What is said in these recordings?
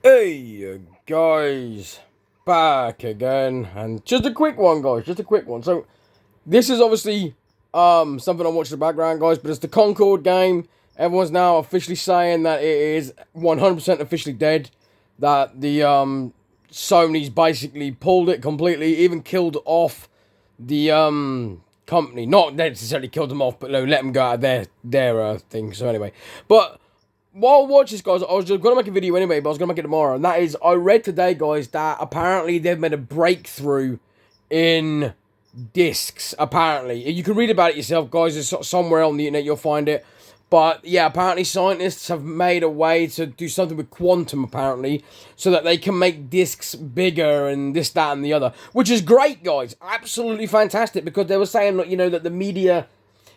Hey guys, back again, and just a quick one, guys. Just a quick one. So this is obviously something I watched in the background, guys. But it's the Concord game. Everyone's now officially saying that it is 100% officially dead. That the Sony's basically pulled it completely, even killed off the company. Not necessarily killed them off, but no, let them go out of their thing. So anyway, but while I watch this, guys, I was just going to make a video anyway, but I was going to make it tomorrow. And that is, I read today, guys, that apparently they've made a breakthrough in discs, apparently. You can read about it yourself, guys. It's somewhere on the internet, you'll find it. But, yeah, apparently scientists have made a way to do something with quantum, apparently, so that they can make discs bigger and this, that, and the other. Which is great, guys. Absolutely fantastic, because they were saying, that the media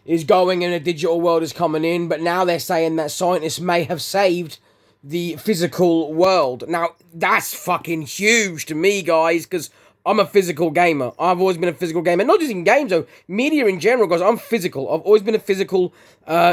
is going and a digital world is coming in, but now they're saying that scientists may have saved the physical world. Now, that's fucking huge to me, guys, because I'm a physical gamer. I've always been a physical gamer. Not just in games, though. Media in general, guys. I'm physical. I've always been a physical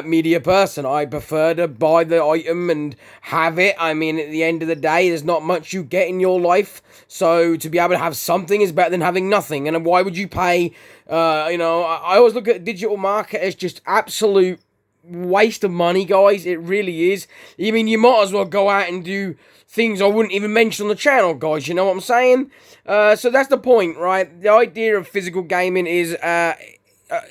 media person. I prefer to buy the item and have it. I mean, at the end of the day, there's not much you get in your life. So to be able to have something is better than having nothing. And why would you pay? I always look at digital market as just absolute waste of money, guys. It really is. I mean, you might as well go out and do things I wouldn't even mention on the channel, guys. You know what I'm saying? So that's the point, right? The idea of physical gaming is,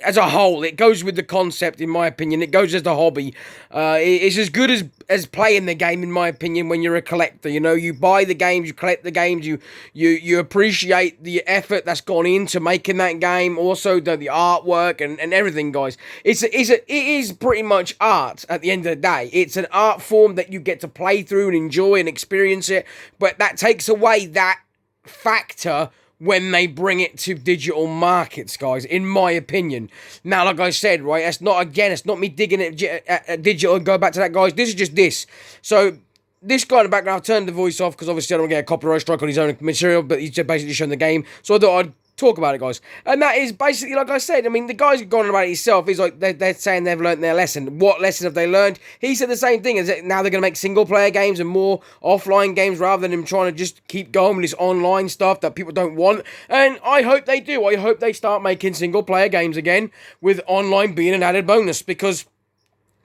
as a whole, it goes with the concept, in my opinion. It goes as a hobby. It's as good as playing the game, in my opinion, when you're a collector. You know, you buy the games, you collect the games, you appreciate the effort that's gone into making that game, also the artwork and everything, guys. It is pretty much art at the end of the day. It's an art form that you get to play through and enjoy and experience it, but that takes away that factor when they bring it to digital markets, guys, in my opinion. Now, like I said, right, it's not me digging at digital and go back to that, guys. This is just this. So, this guy in the background, I've turned the voice off because obviously I don't want to get a copyright strike on his own material, but he's just basically showing the game. So I thought I'd talk about it, guys. And that is basically, like I said, I mean, the guy's gone about it himself. He's like, they're saying they've learned their lesson. What lesson have they learned? He said the same thing, is that now they're going to make single-player games and more offline games rather than him trying to just keep going with this online stuff that people don't want. And I hope they do. I hope they start making single-player games again, with online being an added bonus, because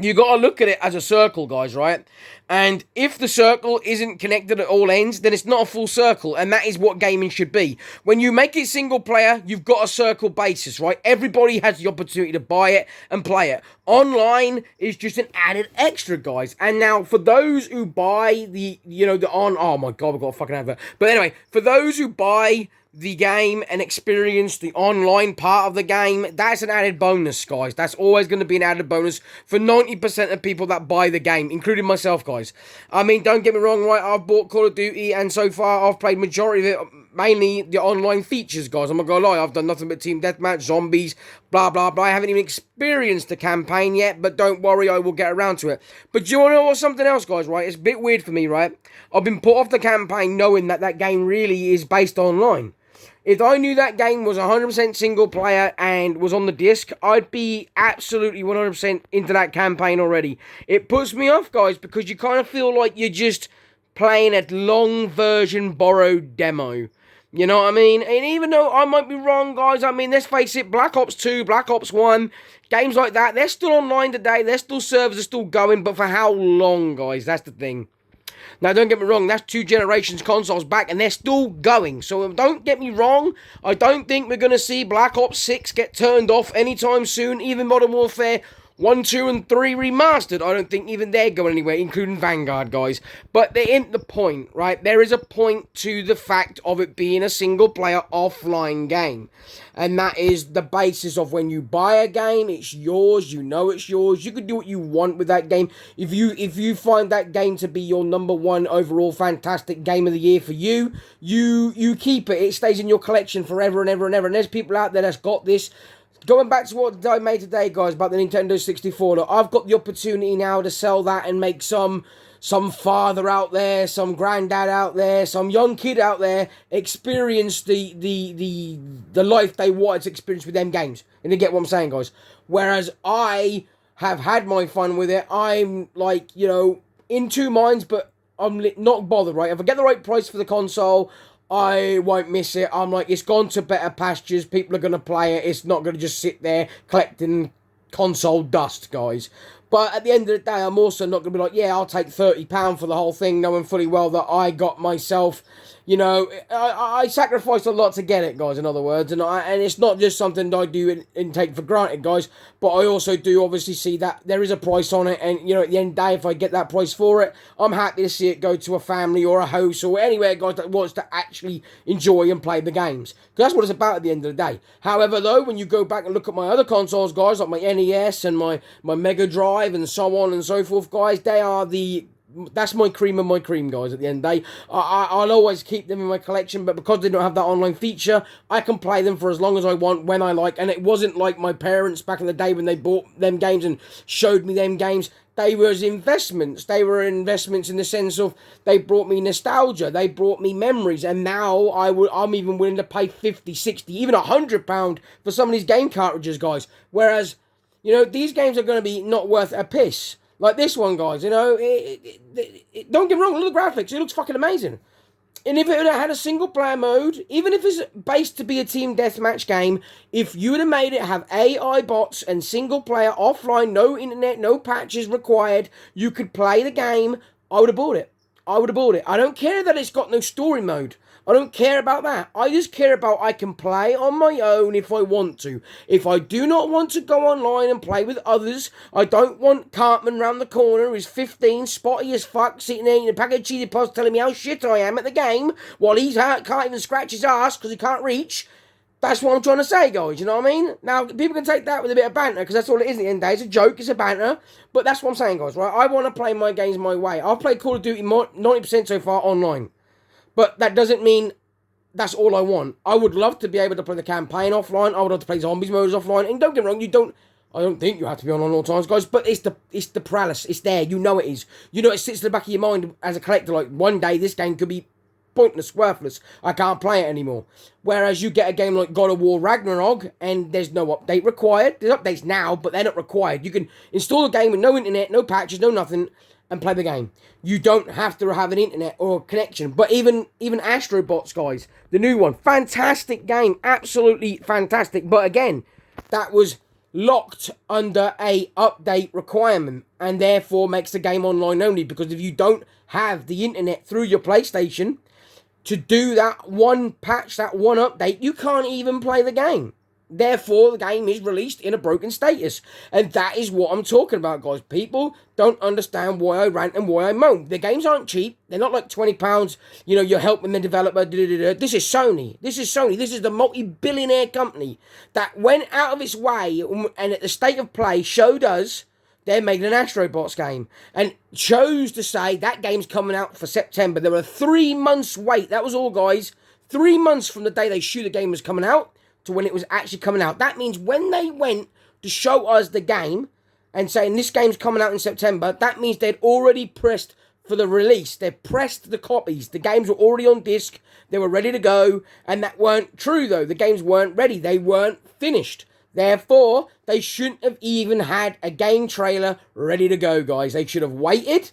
you got to look at it as a circle, guys, right? And if the circle isn't connected at all ends, then it's not a full circle, and that is what gaming should be. When you make it single player, you've got a circle basis, right? Everybody has the opportunity to buy it and play it. Online is just an added extra, guys. And now, for those who buy oh my god, we've got a fucking advert. But anyway, for those who buy the game and experience the online part of the game, that's an added bonus, guys. That's always going to be an added bonus for 90% of people that buy the game, including myself, guys. I mean, don't get me wrong, right? I've bought Call of Duty, and so far I've played majority of it, mainly the online features, guys. I'm not gonna lie, I've done nothing but team deathmatch, zombies, blah blah blah. I haven't even experienced the campaign yet, but don't worry, I will get around to it. But do you want to know what's something else, guys, right? It's a bit weird for me, right? I've been put off the campaign knowing that game really is based online. If I knew that game was 100% single player and was on the disc, I'd be absolutely 100% into that campaign already. It puts me off, guys, because you kind of feel like you're just playing a long version borrowed demo. You know what I mean? And even though I might be wrong, guys, I mean, let's face it, Black Ops 2, Black Ops 1, games like that, they're still online today, servers are still going, but for how long, guys? That's the thing. Now, don't get me wrong, that's 2 generations consoles back, and they're still going. So, don't get me wrong, I don't think we're going to see Black Ops 6 get turned off anytime soon. Even Modern Warfare 1, 2, and 3 remastered, I don't think even they're going anywhere, including Vanguard, guys. But there ain't the point, right? There is a point to the fact of it being a single-player offline game. And that is the basis of when you buy a game, it's yours, you know it's yours. You can do what you want with that game. If you find that game to be your #1 overall fantastic game of the year for you, you keep it. It stays in your collection forever and ever and ever. And there's people out there that's got this. Going back to what I made today, guys, about the Nintendo 64, look, I've got the opportunity now to sell that and make some father out there, some granddad out there, some young kid out there experience the life they wanted to experience with them games. And you get what I'm saying, guys? Whereas I have had my fun with it. I'm like, in two minds, but I'm not bothered, right? If I get the right price for the console, I won't miss it. I'm like, it's gone to better pastures. People are going to play it. It's not going to just sit there collecting console dust, guys. But at the end of the day, I'm also not going to be like, yeah, I'll take £30 for the whole thing, knowing fully well that I got myself, I sacrificed a lot to get it, guys, in other words. And it's not just something that I do and take for granted, guys. But I also do obviously see that there is a price on it. And, at the end of the day, if I get that price for it, I'm happy to see it go to a family or a house or anywhere, guys, that wants to actually enjoy and play the games. Because that's what it's about at the end of the day. However, though, when you go back and look at my other consoles, guys, like my NES and my Mega Drive, and so on and so forth, guys, that's my cream of my cream, guys, at the end of the day. I'll always keep them in my collection, but because they don't have that online feature, I can play them for as long as I want, when I like, and it wasn't like my parents back in the day when they bought them games and showed me them games. They were investments. They were investments in the sense of they brought me nostalgia. They brought me memories. And now I'm even willing to pay 50, 60, even £100 for some of these game cartridges, guys. Whereas, these games are going to be not worth a piss. Like this one, guys, don't get me wrong, look at the graphics. It looks fucking amazing. And if it had a single player mode, even if it's based to be a team deathmatch game, if you would have made it have AI bots and single player offline, no internet, no patches required, you could play the game, I would have bought it. I don't care that it's got no story mode. I don't care about that. I just care about I can play on my own if I want to. If I do not want to go online and play with others, I don't want Cartman round the corner who's 15, spotty as fuck, sitting there eating a packet of cheesy puffs telling me how shit I am at the game, while he can't even scratch his ass because he can't reach. That's what I'm trying to say, guys, you know what I mean? Now, people can take that with a bit of banter, because that's all it is at the end of the day. It's a joke, it's a banter, but that's what I'm saying, guys, right? I want to play my games my way. I've played Call of Duty 90% so far online. But that doesn't mean that's all I want. I would love to be able to play the campaign offline. I would love to play zombies modes offline. And don't get me wrong, I don't think you have to be online all times, guys. But it's the paralysis. It's there. You know it is. It sits in the back of your mind as a collector. Like, one day this game could be pointless, worthless. I can't play it anymore. Whereas you get a game like God of War Ragnarok, and there's no update required. There's updates now, but they're not required. You can install the game with no internet, no patches, no nothing, and play the game. You don't have to have an internet or a connection. But even Astrobots, guys, the new one, fantastic game, absolutely fantastic. But again, that was locked under a update requirement, and therefore makes the game online only, because if you don't have the internet through your PlayStation to do that one patch, that one update, you can't even play the game. Therefore, the game is released in a broken status. And that is what I'm talking about, guys. People don't understand why I rant and why I moan. The games aren't cheap. They're not like £20, you're helping the developer. This is Sony. This is the multi-billionaire company that went out of its way and at the state of play showed us they're making an Astrobots game. And chose to say that game's coming out for September. There were 3 months wait. That was all, guys. 3 months from the day they knew the game was coming out to when it was actually coming out. That means when they went to show us the game and saying this game's coming out in September, that means they'd already pressed for the release. They pressed the copies. The games were already on disc. They were ready to go. And that weren't true, though. The games weren't ready. They weren't finished. Therefore, they shouldn't have even had a game trailer ready to go, guys. They should have waited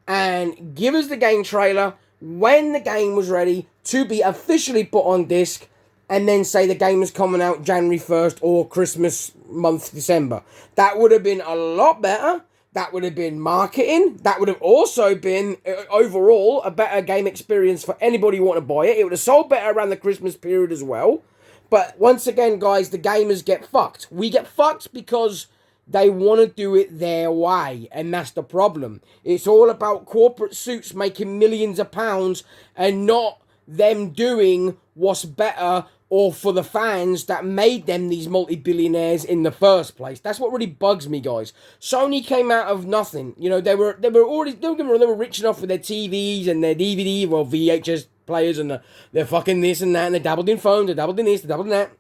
and give us the game trailer when the game was ready to be officially put on disc, and then say the game is coming out January 1st or Christmas month, December. That would have been a lot better. That would have been marketing. That would have also been, overall, a better game experience for anybody who want to buy it. It would have sold better around the Christmas period as well. But once again, guys, the gamers get fucked. We get fucked because they want to do it their way, and that's the problem. It's all about corporate suits making millions of pounds and not them doing what's better or for the fans that made them these multi-billionaires in the first place. That's what really bugs me, guys. Sony came out of nothing. They were already, don't get me wrong, they were rich enough with their TVs and their DVD, well, VHS players, and they're fucking this and that, and they dabbled in phones, they dabbled in this, they dabbled in that.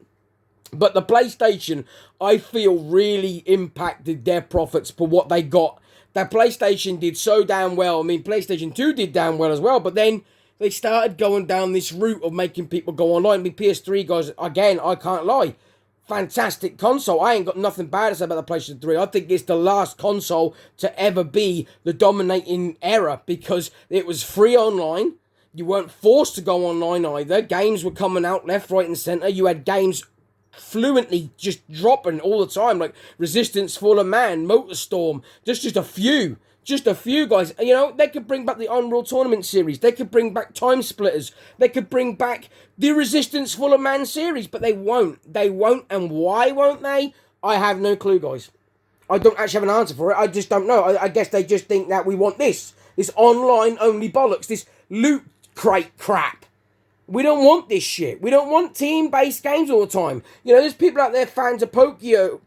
But the PlayStation, I feel, really impacted their profits for what they got. That PlayStation did so damn well. I mean, PlayStation 2 did damn well as well, but then they started going down this route of making people go online. I mean, PS3, guys, again, I can't lie. fantastic console. I ain't got nothing bad to say about the PlayStation 3. I think it's the last console to ever be the dominating era because it was free online. You weren't forced to go online either. Games were coming out left, right, and centre. You had games fluently just dropping all the time, like Resistance, Fall of Man, Motorstorm, just a few. Just a few, guys. You know, they could bring back the Unreal Tournament series. They could bring back Time Splitters. They could bring back the Resistance Full of Man series, but they won't. They won't, and why won't they? I have no clue, guys. I don't actually have an answer for it. I just don't know. I guess they just think that we want this online-only bollocks, this loot crate crap. We don't want this shit. We don't want team-based games all the time. You know, there's people out there fans of Pokio?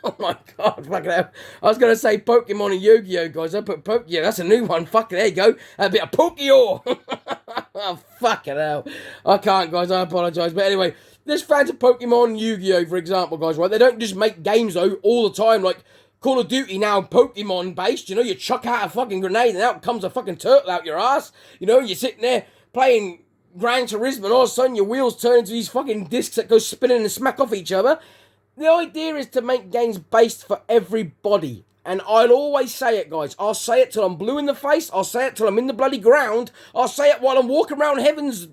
Oh my god, fucking hell. I was going to say Pokemon and Yu-Gi-Oh, guys. I put Pokio. That's a new one. Fucking, there you go. A bit of Pokio. Oh, fucking hell. I can't, guys. I apologise. But anyway, there's fans of Pokemon and Yu-Gi-Oh, for example, guys, right? They don't just make games, though, all the time. Like Call of Duty now, Pokemon-based. You know, you chuck out a fucking grenade and out comes a fucking turtle out your ass. You know, you're sitting there playing Gran Turismo and all of a sudden your wheels turn into these fucking discs that go spinning and smack off each other. The idea is to make games based for everybody. And I'll always say it, guys. I'll say it till I'm blue in the face. I'll say it till I'm in the bloody ground. I'll say it while I'm walking around heaven's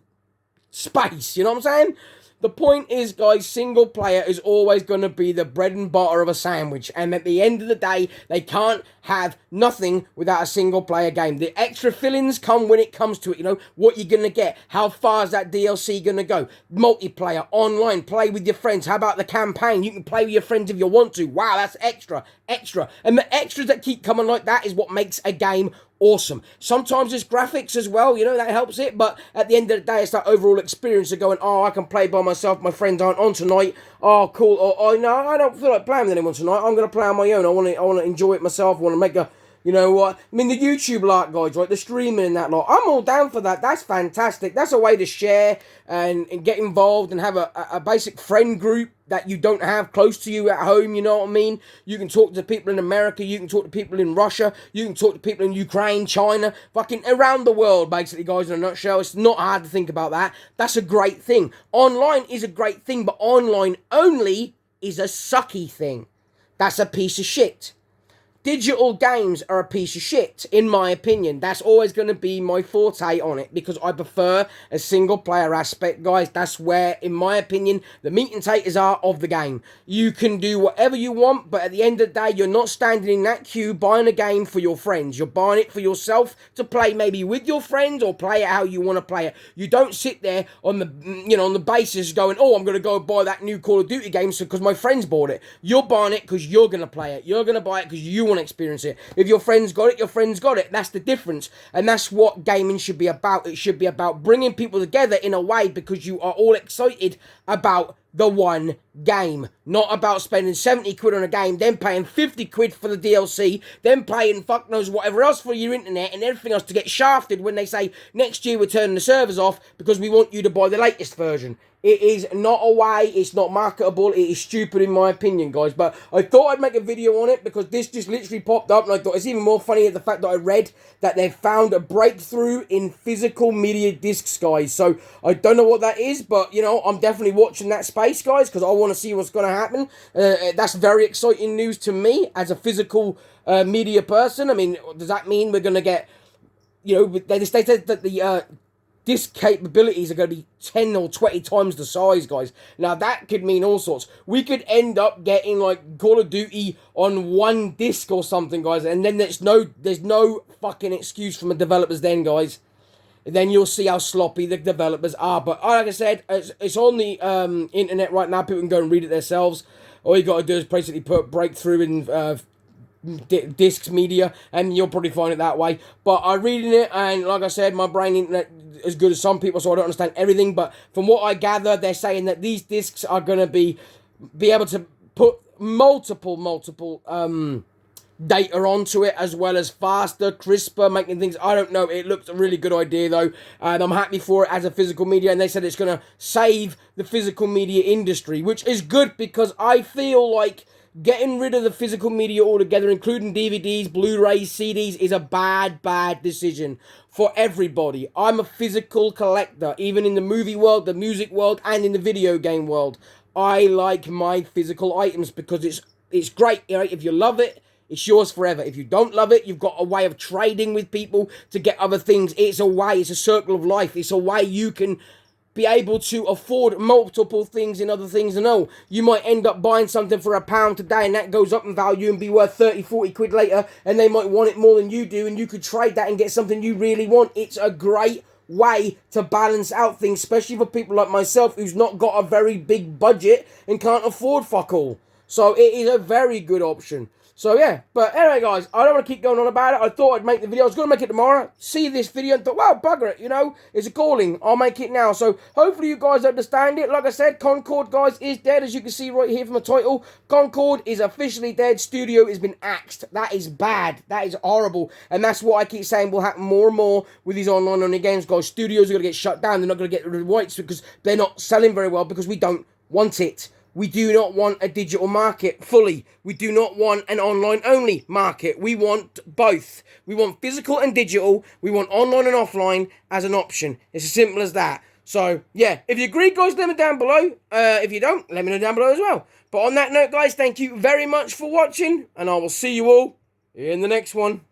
space. You know what I'm saying? The point is, guys, single player is always going to be the bread and butter of a sandwich. And at the end of the day, they can't have nothing without a single player game. The extra fillings come when it comes to it. You know, what you're going to get. How far is that DLC going to go? Multiplayer, online, play with your friends. How about the campaign? You can play with your friends if you want to. Wow, that's extra. And the extras that keep coming like that is what makes a game awesome. Sometimes it's graphics as well, you know, that helps it, but at the end of the day, it's that overall experience of going, oh, I can play by myself, my friends aren't on tonight, oh, cool, or, oh, no, I don't feel like playing with anyone tonight, I'm going to play on my own, I want to enjoy it myself, I want to make a, you know what, I mean, the YouTube lot, guys, right, the streaming and that lot, I'm all down for that, that's fantastic, that's a way to share and get involved and have a basic friend group that you don't have close to you at home, you know what I mean? You can talk to people in America, you can talk to people in Russia, you can talk to people in Ukraine, China, fucking around the world, basically, guys, in a nutshell. It's not hard to think about that. That's a great thing. Online is a great thing, but online only is a sucky thing. That's a piece of shit. Digital games are a piece of shit, in my opinion. That's always going to be my forte on it, because I prefer a single-player aspect, guys. That's where, in my opinion, the meat and taters are of the game. You can do whatever you want, but at the end of the day, you're not standing in that queue buying a game for your friends. You're buying it for yourself to play maybe with your friends or play it how you want to play it. You don't sit there on the, you know, on the basis going, oh, I'm going to go buy that new Call of Duty game because my friends bought it. You're buying it because you're going to play it. You're going to buy it because you want to experience it. If your friends got it, your friends got it. That's the difference. And that's what gaming should be about. It should be about bringing people together in a way because you are all excited about the one game. Not about spending 70 quid on a game, then paying 50 quid for the DLC, then paying fuck knows whatever else for your internet and everything else to get shafted when they say next year we're turning the servers off because we want you to buy the latest version. It is not a way, it's not marketable, it is stupid in my opinion, guys. But I thought I'd make a video on it because this just literally popped up and I thought it's even more funny at the fact that I read that they've found a breakthrough in physical media discs, guys. So I don't know what that is, but you know, I'm definitely watching that space, guys, because I want to see what's going to happen. That's very exciting news to me as a physical media person. I mean, does that mean we're going to get, you know, they said that the disc capabilities are going to be 10 or 20 times the size, guys. Now, that could mean all sorts. We could end up getting, like, Call of Duty on one disc or something, guys. And then there's no fucking excuse from the developers then, guys. Then you'll see how sloppy the developers are. But, like I said, it's on the internet right now. People can go and read it themselves. All you got to do is basically put breakthrough in discs media and you'll probably find it that way. But I'm reading it and like I said, my brain ain't as good as some people, so I don't understand everything, but from what I gather, they're saying that these discs are going to be able to put multiple data onto it, as well as faster, crisper, making things, I don't know, it looks a really good idea though, and I'm happy for it as a physical media, and they said it's going to save the physical media industry, which is good because I feel like getting rid of the physical media altogether, including DVDs, Blu-rays, CDs, is a bad decision for everybody. I'm a physical collector, even in the movie world, the music world, and in the video game world. I like my physical items because it's great. You know, if you love it, it's yours forever. If you don't love it, you've got a way of trading with people to get other things. It's a way. It's a circle of life. It's a way you can be able to afford multiple things in other things and all. You might end up buying something for £1 today and that goes up in value and be worth 30, 40 quid later, and they might want it more than you do, and you could trade that and get something you really want. It's a great way to balance out things, especially for people like myself who's not got a very big budget and can't afford fuck all. So it is a very good option. So yeah, but anyway guys, I don't want to keep going on about it. I thought I'd make the video. I was going to make it tomorrow. See this video and thought, wow, bugger it, you know. It's a calling. I'll make it now. So hopefully you guys understand it. Like I said, Concord, guys, is dead. As you can see right here from the title, Concord is officially dead. Studio has been axed. That is bad. That is horrible. And that's what I keep saying will happen more and more with these online games, guys. Studios are going to get shut down. They're not going to get rid of rights because they're not selling very well because we don't want it. We do not want a digital market fully. We do not want an online-only market. We want both. We want physical and digital. We want online and offline as an option. It's as simple as that. So, yeah, if you agree, guys, let me down below. If you don't, let me know down below as well. But on that note, guys, thank you very much for watching, and I will see you all in the next one.